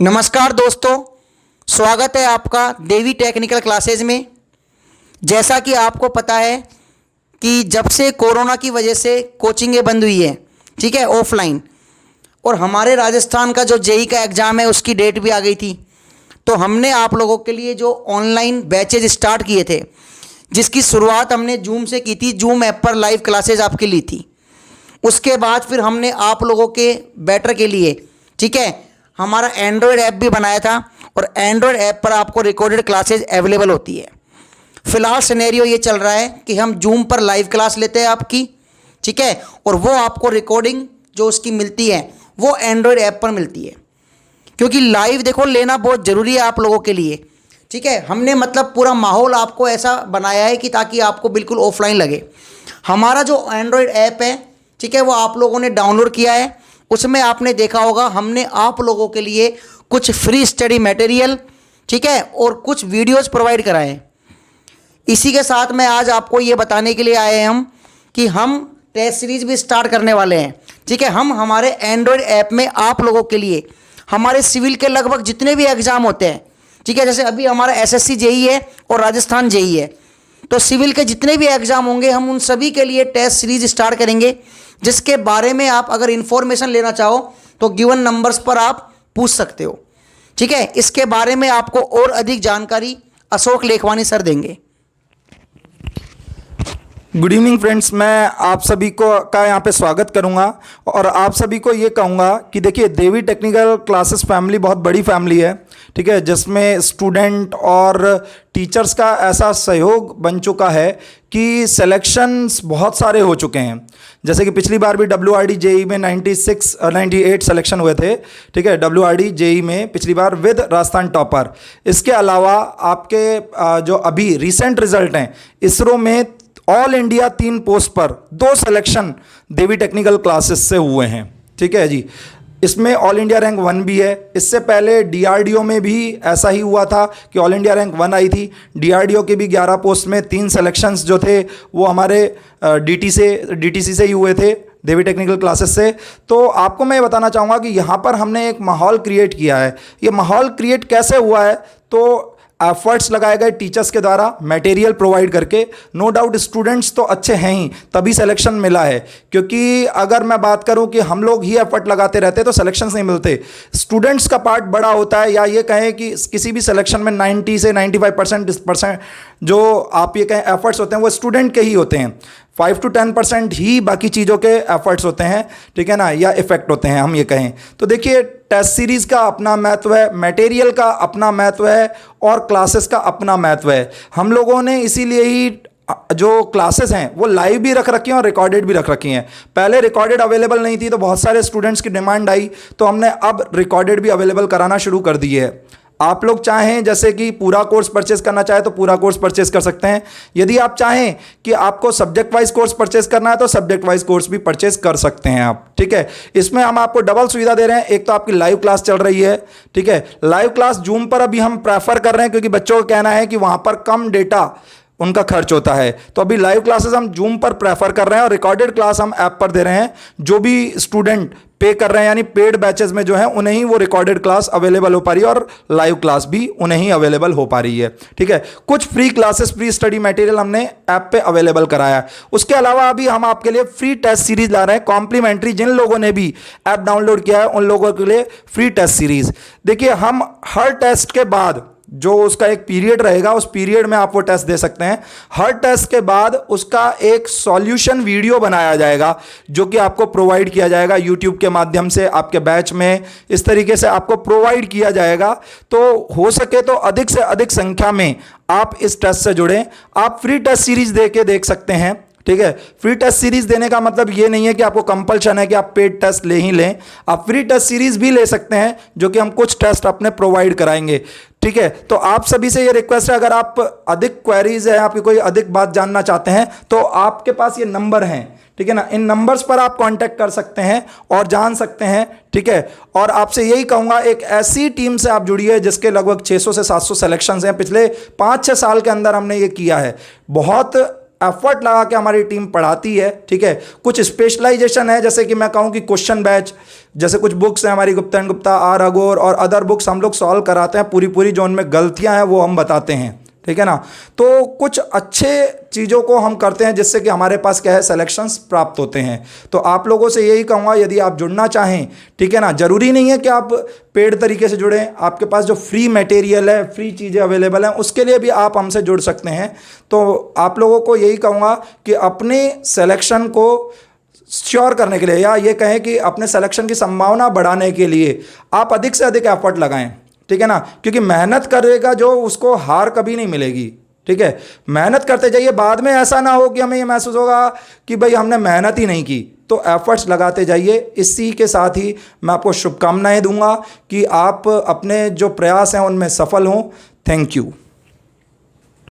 नमस्कार दोस्तों, स्वागत है आपका देवी टेक्निकल क्लासेज में। जैसा कि आपको पता है कि जब से कोरोना की वजह से कोचिंगें बंद हुई है, ठीक है, ऑफलाइन, और हमारे राजस्थान का जो जेई का एग्ज़ाम है उसकी डेट भी आ गई थी, तो हमने आप लोगों के लिए जो ऑनलाइन बैचेज स्टार्ट किए थे, जिसकी शुरुआत हमने जूम से की थी, जूम ऐप पर लाइव क्लासेज आपके ली थी। उसके बाद फिर हमने आप लोगों के बेटर के लिए, ठीक है, हमारा एंड्रॉयड ऐप भी बनाया था, और एंड्रॉयड ऐप पर आपको रिकॉर्डेड क्लासेज अवेलेबल होती है। फिलहाल सिनेरियो ये चल रहा है कि हम जूम पर लाइव क्लास लेते हैं आपकी, ठीक है, और वो आपको रिकॉर्डिंग जो उसकी मिलती है वो एंड्रॉयड ऐप पर मिलती है। क्योंकि लाइव देखो लेना बहुत ज़रूरी है आप लोगों के लिए, ठीक है। हमने मतलब पूरा माहौल आपको ऐसा बनाया है कि ताकि आपको बिल्कुल ऑफलाइन लगे। हमारा जो एंड्रॉयड ऐप है, ठीक है, वो आप लोगों ने डाउनलोड किया है। उसमें आपने देखा होगा हमने आप लोगों के लिए कुछ फ्री स्टडी मटेरियल, ठीक है, और कुछ वीडियोस प्रोवाइड कराए हैं। इसी के साथ में आज आपको ये बताने के लिए आए हैं हम कि हम टेस्ट सीरीज भी स्टार्ट करने वाले हैं, ठीक है। हम हमारे एंड्रॉयड ऐप में आप लोगों के लिए हमारे सिविल के लगभग जितने भी एग्ज़ाम होते हैं, ठीक है, जैसे अभी हमारा एसएससी जेई है और राजस्थान जेई है, तो सिविल के जितने भी एग्ज़ाम होंगे हम उन सभी के लिए टेस्ट सीरीज स्टार्ट करेंगे, जिसके बारे में आप अगर इन्फॉर्मेशन लेना चाहो तो गिवन नंबर्स पर आप पूछ सकते हो, ठीक है। इसके बारे में आपको और अधिक जानकारी अशोक लेखवानी सर देंगे। गुड इवनिंग फ्रेंड्स, मैं आप सभी को का यहाँ पे स्वागत करूँगा और आप सभी को ये कहूँगा कि देखिए देवी टेक्निकल क्लासेस फैमिली बहुत बड़ी फैमिली है, ठीक है, जिसमें स्टूडेंट और टीचर्स का ऐसा सहयोग बन चुका है कि सिलेक्शंस बहुत सारे हो चुके हैं। जैसे कि पिछली बार भी WRD जेई में 98 सिलेक्शन हुए थे, ठीक है, WRD जेई में पिछली बार विद राजस्थान टॉपर। इसके अलावा आपके जो अभी रिसेंट रिजल्ट हैं, इसरो में ऑल इंडिया 3 पोस्ट पर 2 सिलेक्शन देवी टेक्निकल क्लासेस से हुए हैं, ठीक है जी। इसमें ऑल इंडिया रैंक 1 भी है। इससे पहले DRDO में भी ऐसा ही हुआ था कि ऑल इंडिया रैंक 1 आई थी। DRDO के भी 11 पोस्ट में 3 सिलेक्शंस जो थे वो हमारे DTC से ही हुए थे, देवी टेक्निकल क्लासेस से। तो आपको मैं ये बताना चाहूँगा कि यहाँ पर हमने एक माहौल क्रिएट किया है। ये माहौल क्रिएट कैसे हुआ है, तो एफर्ट्स लगाए गए टीचर्स के द्वारा मटेरियल प्रोवाइड करके। नो डाउट स्टूडेंट्स तो अच्छे हैं ही, तभी सिलेक्शन मिला है। क्योंकि अगर मैं बात करूं कि हम लोग ही एफर्ट लगाते रहते तो सिलेक्शंस नहीं मिलते। स्टूडेंट्स का पार्ट बड़ा होता है, या ये कहें कि किसी भी सिलेक्शन में 90 से 95% जो आप ये कहें एफर्ट्स होते हैं वो स्टूडेंट के ही होते हैं। 5 to 10% ही बाकी चीज़ों के एफर्ट्स होते हैं, ठीक है ना, या इफेक्ट होते हैं हम ये कहें। तो देखिए टेस्ट सीरीज़ का अपना महत्व है, मटेरियल का अपना महत्व है, और क्लासेस का अपना महत्व है। हम लोगों ने इसीलिए ही जो क्लासेस हैं वो लाइव भी रख रखी हैं और रिकॉर्डेड भी रख रखी हैं। पहले रिकॉर्डेड अवेलेबल नहीं थी तो बहुत सारे स्टूडेंट्स की डिमांड आई, तो हमने अब रिकॉर्डेड भी अवेलेबल कराना शुरू कर दी है। आप लोग चाहें जैसे कि पूरा कोर्स परचेस करना चाहे तो पूरा कोर्स परचेस कर सकते हैं। यदि आप चाहें कि आपको सब्जेक्ट वाइज कोर्स परचेस करना है तो सब्जेक्ट वाइज कोर्स भी परचेस कर सकते हैं आप, ठीक है। इसमें हम आपको डबल सुविधा दे रहे हैं। एक तो आपकी लाइव क्लास चल रही है, ठीक है, लाइव क्लास जूम पर अभी हम प्रेफर कर रहे हैं क्योंकि बच्चों का कहना है कि वहाँ पर कम डेटा उनका खर्च होता है, तो अभी लाइव क्लासेस हम जूम पर प्रेफर कर रहे हैं और रिकॉर्डेड क्लास हम ऐप पर दे रहे हैं। जो भी स्टूडेंट पे कर रहे हैं यानी पेड बैचेस में जो है उन्हें ही वो रिकॉर्डेड क्लास अवेलेबल हो पा रही है और लाइव क्लास भी उन्हें ही अवेलेबल हो पा रही है, ठीक है। कुछ free classes, free study material हमने ऐप पे अवेलेबल कराया है। उसके अलावा अभी हम आपके लिए फ्री टेस्ट सीरीज ला रहे हैं कॉम्प्लीमेंट्री। जिन लोगों ने भी ऐप डाउनलोड किया है उन लोगों के लिए फ्री टेस्ट सीरीज। देखिए हम हर टेस्ट के बाद जो उसका एक पीरियड रहेगा उस पीरियड में आप वो टेस्ट दे सकते हैं। हर टेस्ट के बाद उसका एक सॉल्यूशन वीडियो बनाया जाएगा जो कि आपको प्रोवाइड किया जाएगा यूट्यूब के माध्यम से आपके बैच में। इस तरीके से आपको प्रोवाइड किया जाएगा। तो हो सके तो अधिक से अधिक संख्या में आप इस टेस्ट से जुड़ें। आप फ्री टेस्ट सीरीज दे के देख सकते हैं, ठीक है। फ्री टेस्ट सीरीज देने का मतलब ये नहीं है कि आपको कंपल्शन है कि आप पेड टेस्ट ले ही लें। आप फ्री टेस्ट सीरीज भी ले सकते हैं जो कि हम कुछ टेस्ट अपने प्रोवाइड कराएंगे, ठीक है। तो आप सभी से ये रिक्वेस्ट है, अगर आप अधिक क्वेरीज है, आपकी कोई अधिक बात जानना चाहते हैं तो आपके पास ये नंबर हैं, ठीक है ना, इन नंबर्स पर आप कांटेक्ट कर सकते हैं और जान सकते हैं, ठीक है। और आपसे यही कहूंगा एक ऐसी टीम से आप जुड़िए जिसके लगभग 600 से 700 सिलेक्शंस हैं। पिछले 5-6 साल के अंदर हमने ये किया है। बहुत एफर्ट लगा के हमारी टीम पढ़ाती है, ठीक है। कुछ स्पेशलाइजेशन है, जैसे कि मैं कहूँ कि क्वेश्चन बैच, जैसे कुछ बुक्स हैं हमारी गुप्ता एंड गुप्ता, आर अघोर और अदर बुक्स हम लोग सॉल्व कराते हैं, पूरी जो उनमें गलतियाँ हैं वो हम बताते हैं, ठीक है ना। तो कुछ अच्छे चीज़ों को हम करते हैं जिससे कि हमारे पास क्या है, सिलेक्शंस प्राप्त होते हैं। तो आप लोगों से यही कहूँगा, यदि आप जुड़ना चाहें, ठीक है ना, ज़रूरी नहीं है कि आप पेड तरीके से जुड़ें, आपके पास जो फ्री मटेरियल है, फ्री चीज़ें अवेलेबल हैं, उसके लिए भी आप हमसे जुड़ सकते हैं। तो आप लोगों को यही कहूँगा कि अपने सिलेक्शन को श्योर करने के लिए, या ये कहें कि अपने सिलेक्शन की संभावना बढ़ाने के लिए आप अधिक से अधिक एफर्ट लगाएं, ठीक है ना। क्योंकि मेहनत करेगा जो, उसको हार कभी नहीं मिलेगी, ठीक है। मेहनत करते जाइए, बाद में ऐसा ना हो कि हमें ये महसूस होगा कि भाई हमने मेहनत ही नहीं की। तो एफर्ट्स लगाते जाइए। इसी के साथ ही मैं आपको शुभकामनाएं दूंगा कि आप अपने जो प्रयास हैं उनमें सफल हों। Thank you.